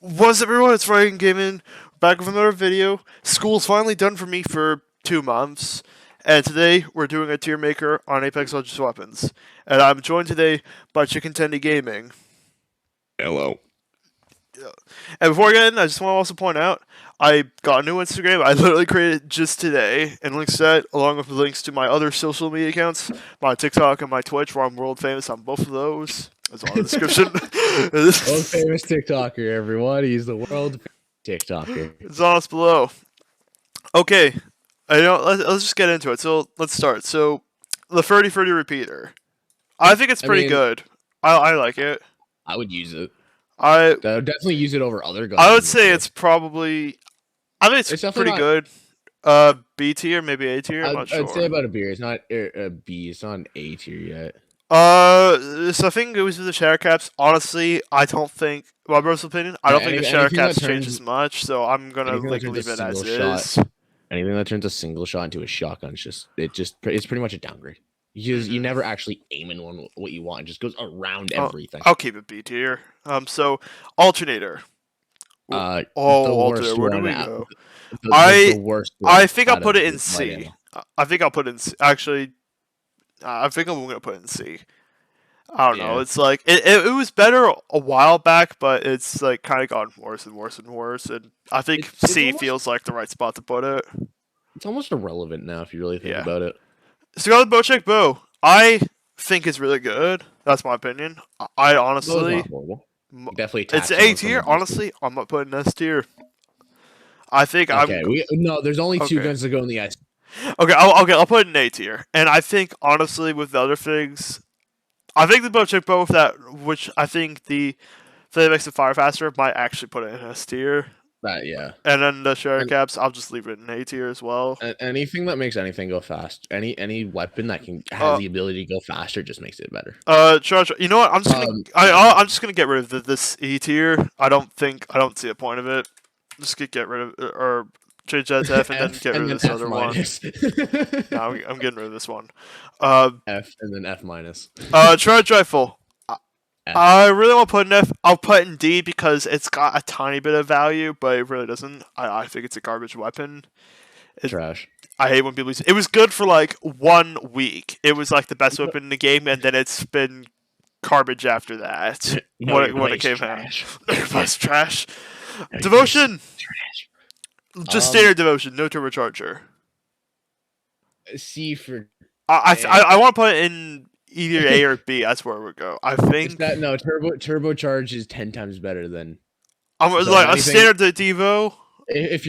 What's up, everyone? It's ChickenTendieGaming, back with another video. School's finally done for me for 2 months, and today we're doing a tier maker on Apex Legends weapons. And I'm joined today by ChickenTendieGaming. Hello. And before I get in, I just want to also point out I got a new Instagram. I literally created it just today, and links to that, along with links to my other social media accounts, my TikTok and my Twitch, where I'm world famous on both of those. That's all in the description. World famous TikToker, everyone. He's the world TikToker. It's on us below. Okay, let's just get into it. So let's start. So the 30-30 repeater. I think it's pretty good. I like it. I would use it. I would definitely use it over other guns. I would say it's probably. I think it's pretty good. B tier, maybe A tier. I'm not sure. I'd say about a B. It's not a B. It's not an A tier yet. So I think it was with the shatter caps. Honestly, I don't think. My personal opinion, I don't think the shatter caps changes much. So I'm gonna leave it as is. Anything that turns a single shot into a shotgun, it's pretty much a downgrade. You never actually aim in what you want. It just goes around everything. I'll keep it B tier. So alternator. Alternator. Where do we go? The worst. I think I'll put it in C. I think I'll put it in C. Actually, I think I'm gonna put it in C. I don't know. It's like it was better a while back, but it's like kind of gotten worse and worse and worse. And I think C feels like the right spot to put it. It's almost irrelevant now if you really think about it. Scarlet Bowcheck Bow, I think is really good. That's my opinion. I honestly, definitely, it's A tier. Honestly, I'm not putting S tier. I think no, there's only two guns that go in the S. Okay, I'll put it in A tier. And I think honestly, with the other things, I think the Bowcheck Bow with that, which I think the thing that makes it fire faster, might actually put it in S tier. Yeah. And then the shatter caps, I'll just leave it in A tier as well. Anything that makes anything go fast, any weapon that has the ability to go faster, just makes it better. You know what? I'm just gonna get rid of this E tier. I don't see a point of it. Just get rid of or change that to F and then get rid of this other one. No, I'm getting rid of this one. F and then F minus. Charge rifle. I really want to put in F. I'll put in D because it's got a tiny bit of value, but it really doesn't. I think it's a garbage weapon. Trash. I hate when people use it. It was good for like 1 week. It was like the best weapon in the game, and then it's been garbage after that. when it came out. Everybody's trash. Devotion. Trash. Just standard devotion, no turbocharger. C for. I want to put it in either A or B. That's where we go. I think turbocharge is 10 times better than. A standard Devo. If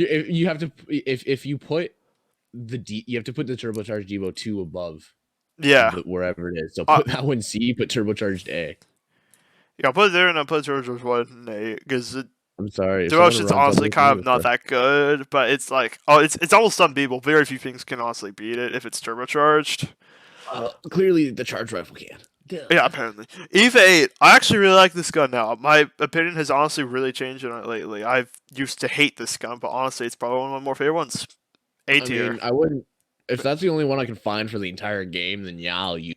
you put you have to put the turbocharged Devo 2 above. Yeah. Wherever it is. So put that one C. Put turbocharged A. Yeah, I'll put it there and I'll put turbocharged 1 A because I'm sorry. Devotion's honestly kind of not that good, but it's like it's almost unbeatable. Very few things can honestly beat it if it's turbocharged. Clearly, the charge rifle can. Yeah, apparently. EVA 8. I actually really like this gun now. My opinion has honestly really changed on it lately. I've used to hate this gun, but honestly, it's probably one of my more favorite ones. A tier. I wouldn't. If that's the only one I can find for the entire game, then yeah, I'll use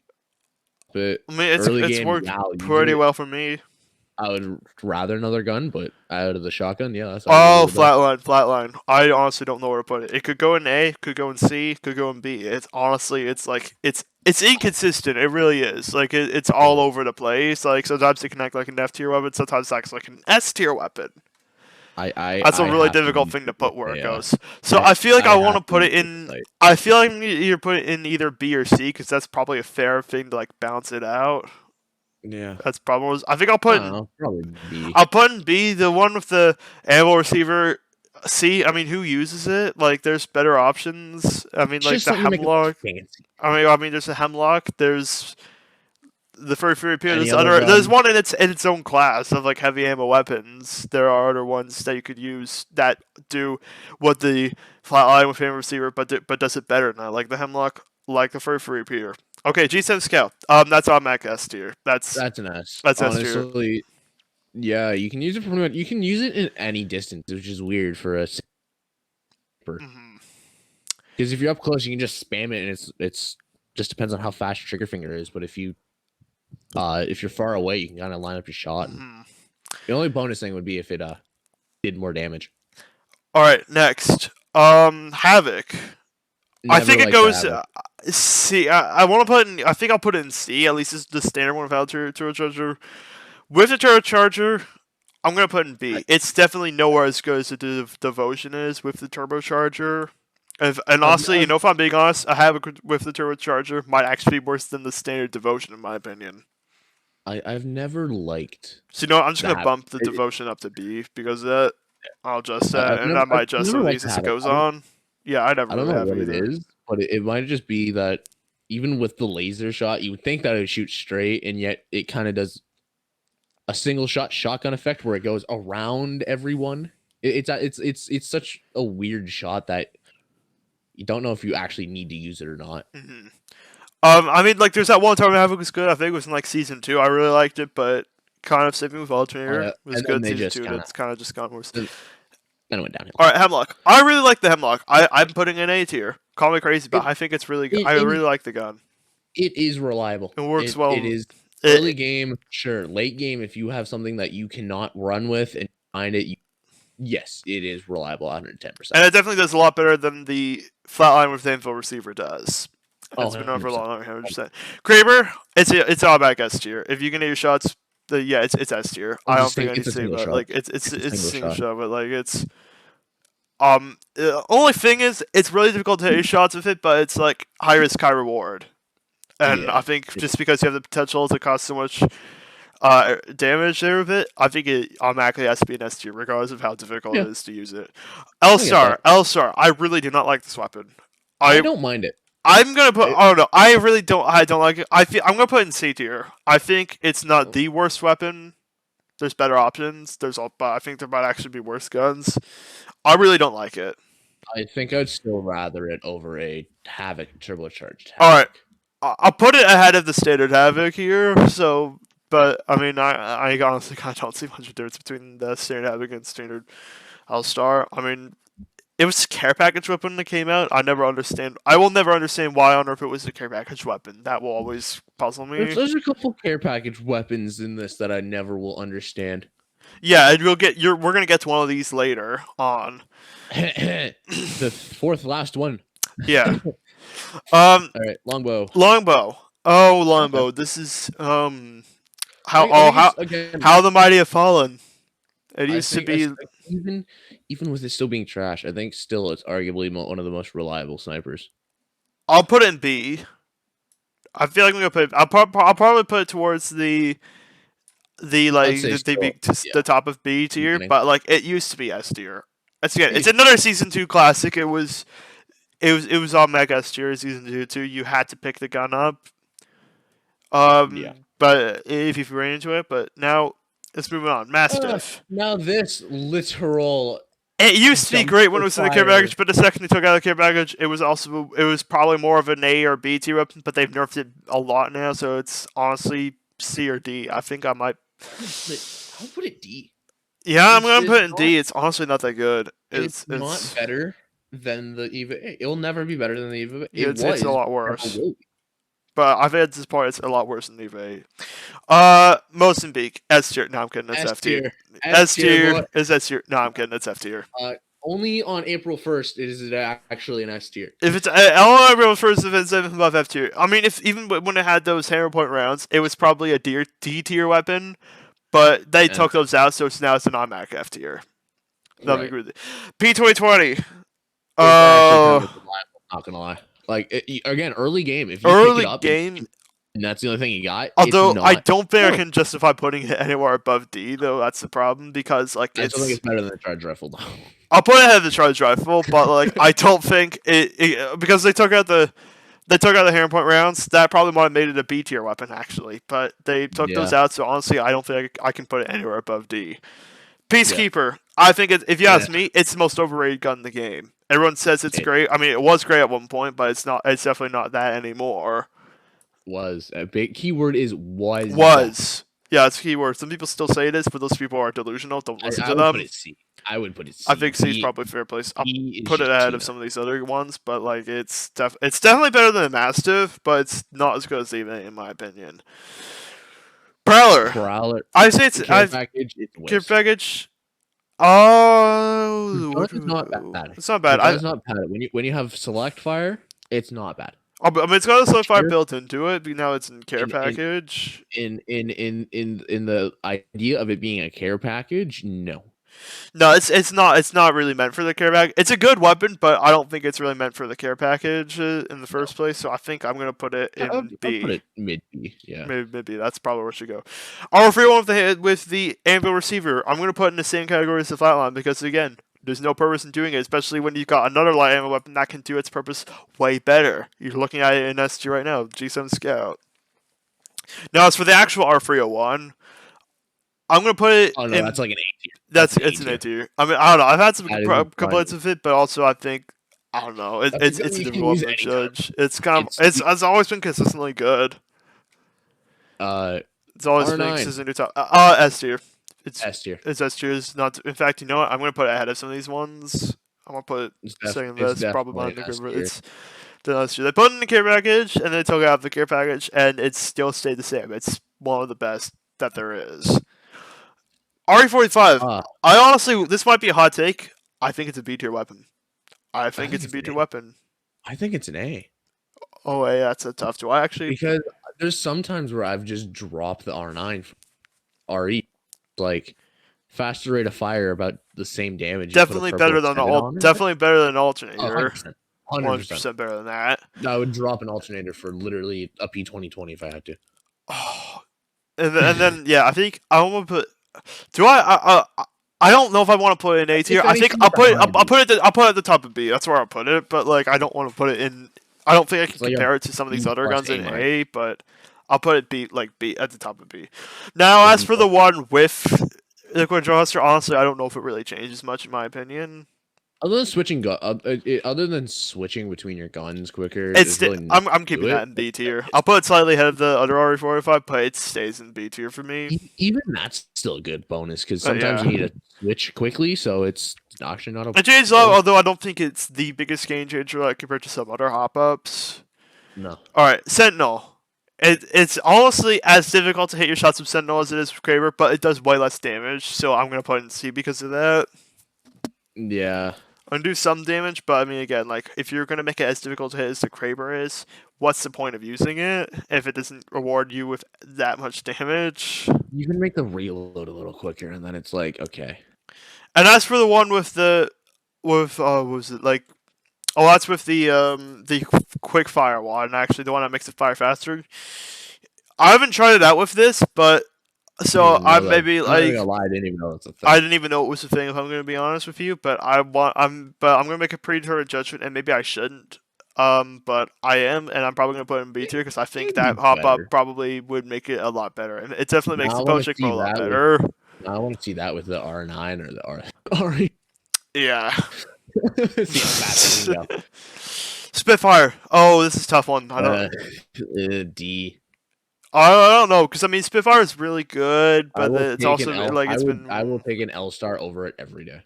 it. I mean, it's worked pretty well for me. I would rather another gun, but out of the shotgun, yeah. That's flatline. I honestly don't know where to put it. It could go in A, could go in C, could go in B. It's honestly, it's inconsistent. It really is. Like it's all over the place. Like sometimes it can act like an F tier weapon, sometimes it acts like an S tier weapon. That's a really difficult thing to put where it goes. So I feel like I want to put it in. I feel like I need to either put it in either B or C because that's probably a fair thing to like balance it out. Yeah, that's probably. I think I'll put. Probably B. I'll put in B the one with the ammo receiver. C. I mean, who uses it? Like, there's better options. I mean, like the hemlock. I mean, there's a hemlock. There's the Fury Pier. There's one in its own class of like heavy ammo weapons. There are other ones that you could use that do what the flatline with ammo receiver, but does it better now. Like the hemlock, like the Fury Pier. Okay, G7 Scout. That's automatic S tier. That's an S. That's honestly, S tier. Yeah, you can use it pretty much. You can use it in any distance, which is weird for us. Because if you're up close, you can just spam it, and it's just depends on how fast your trigger finger is. But if you're far away, you can kind of line up your shot. The only bonus thing would be if it did more damage. All right, next. Havoc. I think it goes C. I want to put in. I think I'll put it in C. At least it's the standard one without turbocharger. With the turbocharger, I'm gonna put in B. It's definitely nowhere as good as the Devotion is with the turbocharger. And honestly, if I'm being honest, a Havoc with the turbocharger might actually be worse than the standard Devotion in my opinion. I've never liked. So I'm just gonna bump the Devotion up to B because of that. I'll adjust that, and I might adjust these as it goes on. Yeah, I don't know what it is, but it might just be that even with the laser shot, you would think that it would shoot straight, and yet it kind of does a single shot shotgun effect where it goes around everyone. It's such a weird shot that you don't know if you actually need to use it or not. Mm-hmm. I mean, there's that one time Havoc was good. I think it was in season 2. I really liked it, but kind of Saving with Alternator was good season 2, and it's kind of just gone worse. Then it went downhill. All right, Hemlock. I really like the Hemlock. I'm putting in A tier. Call me crazy, but I think it's really good. I really like the gun. It is reliable. It works well. It is early game, sure. Late game, if you have something that you cannot run with and find it, yes, it is reliable 110%. And it definitely does a lot better than the Flatline with the info receiver does. It's been over a long 100%. Kraber, it's automatic S tier. If you can hit your shots, it's S tier. I don't think I need to say about it. It's a single shot, but it's the only thing is it's really difficult to hit your shots with it, but it's high risk, high reward. And I think just because you have the potential to cause so much damage there with it, I think it automatically has to be an S tier, regardless of how difficult it is to use it. L-Star, I really do not like this weapon. I don't mind it. I'm gonna put. I don't know. I really don't. I don't like it. I'm gonna put it in C tier. I think it's not the worst weapon. There's better options. But I think there might actually be worse guns. I really don't like it. I think I'd still rather it over a Havoc turbocharged. All right, I'll put it ahead of the standard Havoc here. So, but I mean, I honestly kind of don't see much difference between the standard Havoc and standard L-Star. I mean, it was a care package weapon that came out. I will never understand why on earth it was a care package weapon. That will always puzzle me. There's a couple care package weapons in this that I never will understand. Yeah, and we're gonna get to one of these later on. The fourth last one. Yeah. All right, longbow. Oh, longbow. This is how the mighty have fallen. It used to be even with it still being trash. I think still it's arguably one of the most reliable snipers. I'll put it in B. I feel like I'm gonna put. I'll probably put it towards the top of B tier, but it used to be S tier. It's another season 2 classic. It was on Mega S tier season 2. You had to pick the gun up. But if you ran into it, but now let's move on. Mastiff. Now this literal. It used to be great when it was in the care package, but the second they took out the care package, it was probably more of an A or B tier weapon, but they've nerfed it a lot now, so it's honestly C or D. I think I might. I'll put it D. Yeah, I'm gonna put it in D. It's honestly not that good. It's not better than the EVA 8. It'll never be better than the EVA 8. It's a lot worse. But I think at this point it's a lot worse than the EVA 8. Mozambique, S tier. No, I'm kidding. It's F tier. S tier is S tier. No, I'm kidding. It's F tier. Only on April 1st is it actually an S tier. If it's on April 1st, if it's above F tier. I mean, even when it had those hammer point rounds, it was probably a D tier weapon, but they took those out, so now it's an automatic F tier. Let me agree with it. P2020. Oh, not gonna lie. Again, early game. If you pick it up and that's the only thing you got. Although I don't think I can justify putting it anywhere above D, though. That's the problem because I still think it's better than the charge rifle, though. I'll put it ahead of the charge rifle, but I don't think it because they took out the hammer point rounds. That probably might have made it a B tier weapon actually, but they took those out. So honestly, I don't think I can put it anywhere above D. Peacekeeper. Yeah. I think if you ask me, it's the most overrated gun in the game. Everyone says it's great. I mean, it was great at one point, but it's not. It's definitely not that anymore. Was a big keyword is was. Was. Yeah, it's a keyword. Some people still say it is, but those people are delusional. Don't listen to them. I would put it C. I think C is probably a fair place. I'll put it ahead of some of these other ones, but it's definitely better than the Mastiff, but it's not as good as even in my opinion. Prowler. Prowler. I say it's care package. Care package. Oh, Gun is not bad. it's not The bad. gun is not bad. When you have select fire, it's not bad. I mean, it's got a slow fire Here, built into it, but now it's in care in in package. in the idea of it being a care package, no. No, it's not really meant for the care package. It's a good weapon, but I don't think it's really meant for the care package in the No. first place. So I think I'm gonna put it Yeah, in I'll put B. it mid B. Yeah. Maybe that's probably where it should go. Our free one with the anvil receiver, I'm gonna put in the same category as the flatline because again, there's no purpose in doing it, especially when you've got another light ammo weapon that can do its purpose way better. You're looking at it in SG right now, G7 Scout. Now, as for the actual R301, I'm gonna put it Oh no, in. that's like an A tier. It's an A tier. I mean, I don't know. I've had some That is complaints with it, but also I think I don't know. that's a It's gun a you can difficult use one to anytime. judge. It's kind of it's always been consistently good. Uh, It's always been R9 consistently top. S tier. It's S tier. it's S tier. It's not. In fact, you know what? I'm gonna put it ahead of some of these ones. I'm gonna put it second It's best, probably definitely behind an the S Grimmer. tier. It's the S tier. They put it in the care package, and they took it out of the care package, and it still stayed the same. It's one of the best that there is. RE45. Uh, I honestly, this might be a hot take. I think it's a B tier weapon. I I think think it's a it's B an tier A. weapon. I think it's an A Oh, yeah, that's a tough. Do I actually? because there's sometimes where I've just dropped the R9 from RE, like faster rate of fire, about the same damage. You put a Definitely purple better than extended on it. definitely better than Oh, alternator. 100%. 100%. 100% better than that. I would drop an alternator for literally a P2020 if I had to. Oh, and then yeah, I think I want to put. Do I don't know if I want to put it in A tier. If I think anything, it's a high I'll B. put it I'll put it at the top of B. That's where I'll put it. But like I don't want to put it in. I don't think I can It's like a compare it to some of these B other plus guns in A-. A. But I'll put it B at the top of B. Now as for the one with liquid draw honestly, I don't know if it really changes much in my opinion. Other than switching other than switching between your guns quicker, It's there's really I'm keeping that in B tier. I'll put it slightly ahead of the other RE45, but it stays in B tier for me. Even that's still a good bonus because sometimes Yeah. you need to switch quickly, so it's actually not a. It changes a lot, although I don't think it's the biggest game changer like compared to some other hop ups. No. Alright, Sentinel. It's honestly as difficult to hit your shots with Sentinel as it is with Kraber, but it does way less damage, so I'm gonna put it in C because of that. Yeah. I'm gonna do some damage, but I mean again, like if you're gonna make it as difficult to hit as the Kraber is, what's the point of using it if it doesn't reward you with that much damage? You can make the reload a little quicker, and then it's like, okay. And as for the one with what was it like? Oh, that's with the quick fire one. Actually, the one that makes it fire faster. I haven't tried it out with this, but so I maybe I'm not like gonna lie, I didn't even know it's a thing. I didn't even know it was a thing. If I'm gonna be honest with you, but I'm gonna make a predetermined judgment, and maybe I shouldn't. But I am, and I'm probably gonna put it in B tier because I think that hop up probably would make it a lot better, and it definitely makes the poaching a lot better. I want to see that with the R9 or the R. Yeah. See how fast Spitfire. Oh, this is a tough one. I don't. D. I don't know because I mean Spitfire is really good, but it's also like it's been. I will take an L star over it every day.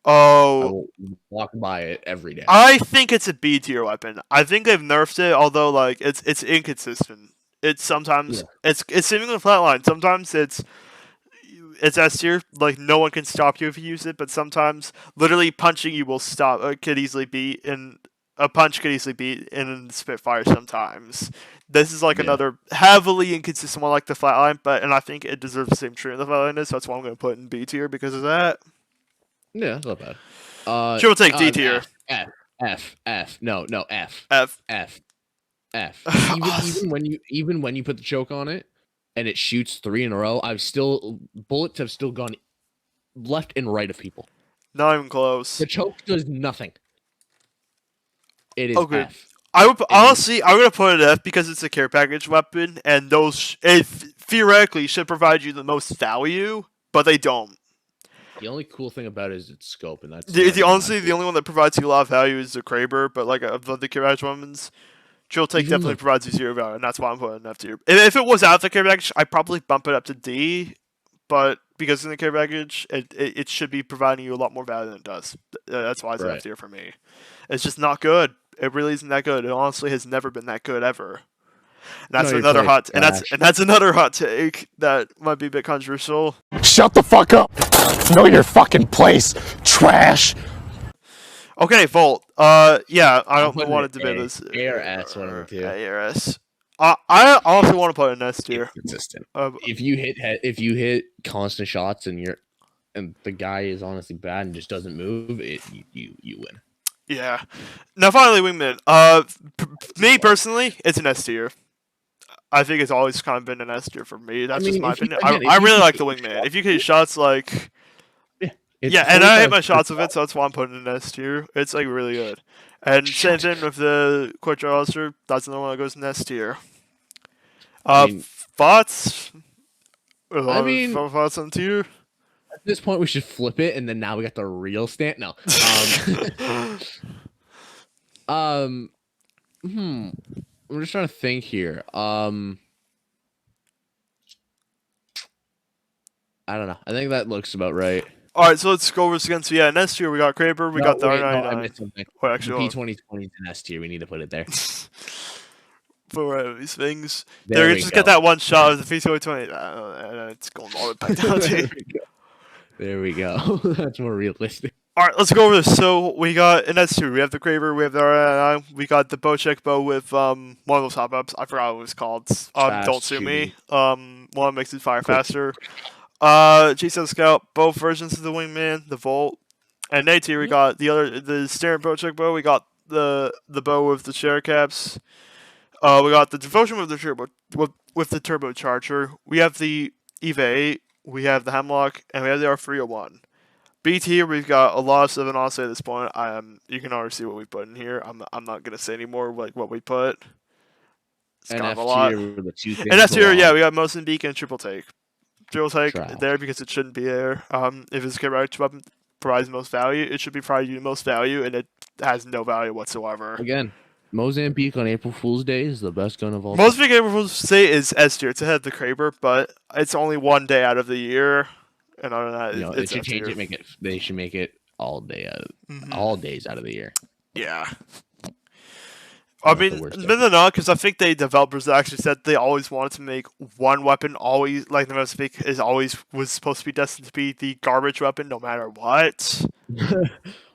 Oh, I will walk by it every day. I think it's a B tier weapon. I think they've nerfed it, although like it's inconsistent. It's sometimes it's seemingly flatline. Sometimes it's S tier. Like no one can stop you if you use it, but sometimes literally punching you will stop. Could easily beat in a punch could easily beat in Spitfire sometimes. This is like another heavily inconsistent one like the flatline, and I think it deserves the same treatment the flatline is, so that's why I'm going to put it in B tier because of that. Yeah, that's not bad. Sure, we'll take D tier. F. No, F. F. Even when you put the choke on it and it shoots 3 in a row, bullets have still gone left and right of people. Not even close. The choke does nothing. It is F. I would honestly, I'm gonna put it F because it's a care package weapon, and those theoretically should provide you the most value, but they don't. The only cool thing about it is its scope, and that's honestly the only one that provides you a lot of value is the Kraber. But like of the care package weapons, Drill Take definitely provides you 0 value, and that's why I'm putting F tier. If it was out of the care package, I'd probably bump it up to D, but because in the care package, it should be providing you a lot more value than it does. That's why it's F tier for me. It's just not good. It really isn't that good. It honestly has never been that good ever. That's No, you're another playing hot, and trash. that's another hot take that might be a bit controversial. Shut the fuck up. Know your fucking place, trash. Okay, Volt. Yeah, I don't want to debate this. A or S, one of the two. A or S. I also want to put an S tier. Consistent. If you hit constant shots and the guy is honestly bad and just doesn't move, you win. Yeah. Now finally, wingman. Me personally, it's an S tier. I think it's always kind of been an S tier for me. That's just my opinion. I really like the wingman. If you can hit shots like. Yeah, and I hit my shots with it, so that's why I'm putting it in S tier. It's like really good. And same thing with the Quick Draw Holster. That's another one that goes in S tier. Thoughts? Thoughts on tier? At this point, we should flip it, and then now we got the real stand. No. I'm just trying to think here. I don't know. I think that looks about right. All right, so let's go over this again. So yeah, in S tier we got Kraber, we got the R99. I missed something. Wait, actually, P2020 is an S tier. We need to put it there. For these things, they're just get that one shot of the P2020. It's going all the way back down. There we go. That's more realistic. All right, let's go over this. So we got in S tier, we have the Kraber, we have the R99, we got the Bocek bow with one of those hop ups. I forgot what it was called. Don't sue me. One that makes it fire faster. G7 Scout, both versions of the Wingman, the Volt, and A tier we got the Staring Bocek bow. We got the bow with the chair caps. We got the Devotion with the turbocharger. We have the EVA 8. We have the Hemlock, and we have the R301. B tier we've got a lot of stuff, and I'll say at this point, you can already see what we put in here. I'm not gonna say anymore like what we put. It's kind of a lot. And F tier, yeah, we got Mozambique and Triple Take. Triple Take there because it shouldn't be there. If it's correct weapon provides the most value, it should be providing the most value, and it has no value whatsoever. Again, Mozambique on April Fool's Day is the best gun of all. Mozambique April Fool's Day is S tier. It's ahead of the Kraber, but it's only one day out of the year. And other than that, they should change it. They should make it all day all days out of the year. Yeah. I mean, maybe not, because I think the developers actually said they always wanted to make one weapon always, like the Mozambique was supposed to be destined to be the garbage weapon no matter what.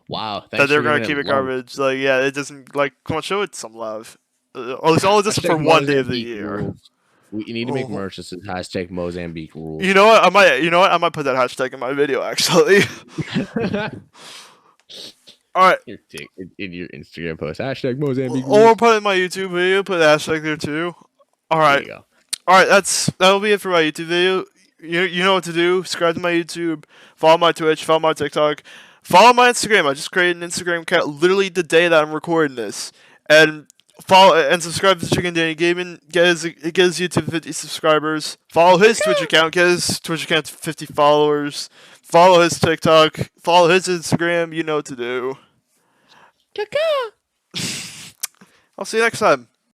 Wow. That they're going to keep it garbage. Like, yeah, it doesn't, like, come on, show it some love. Or at least only just for one day of the year. Rules. You need to make merch that says hashtag Mozambique rules. You know what? I might put that hashtag in my video, actually. All right. In your Instagram post, hashtag Mozambique. Or put it in my YouTube video. Put the hashtag there too. All right. There you go. All right. That'll be it for my YouTube video. You know what to do. Subscribe to my YouTube. Follow my Twitch. Follow my TikTok. Follow my Instagram. I just created an Instagram account literally the day that I'm recording this. And follow and subscribe to ChickenTendieGaming. It gets you to 50 subscribers. Follow his Twitch account. Get his Twitch account to 50 followers. Follow his TikTok. Follow his Instagram. You know what to do. I'll see you next time.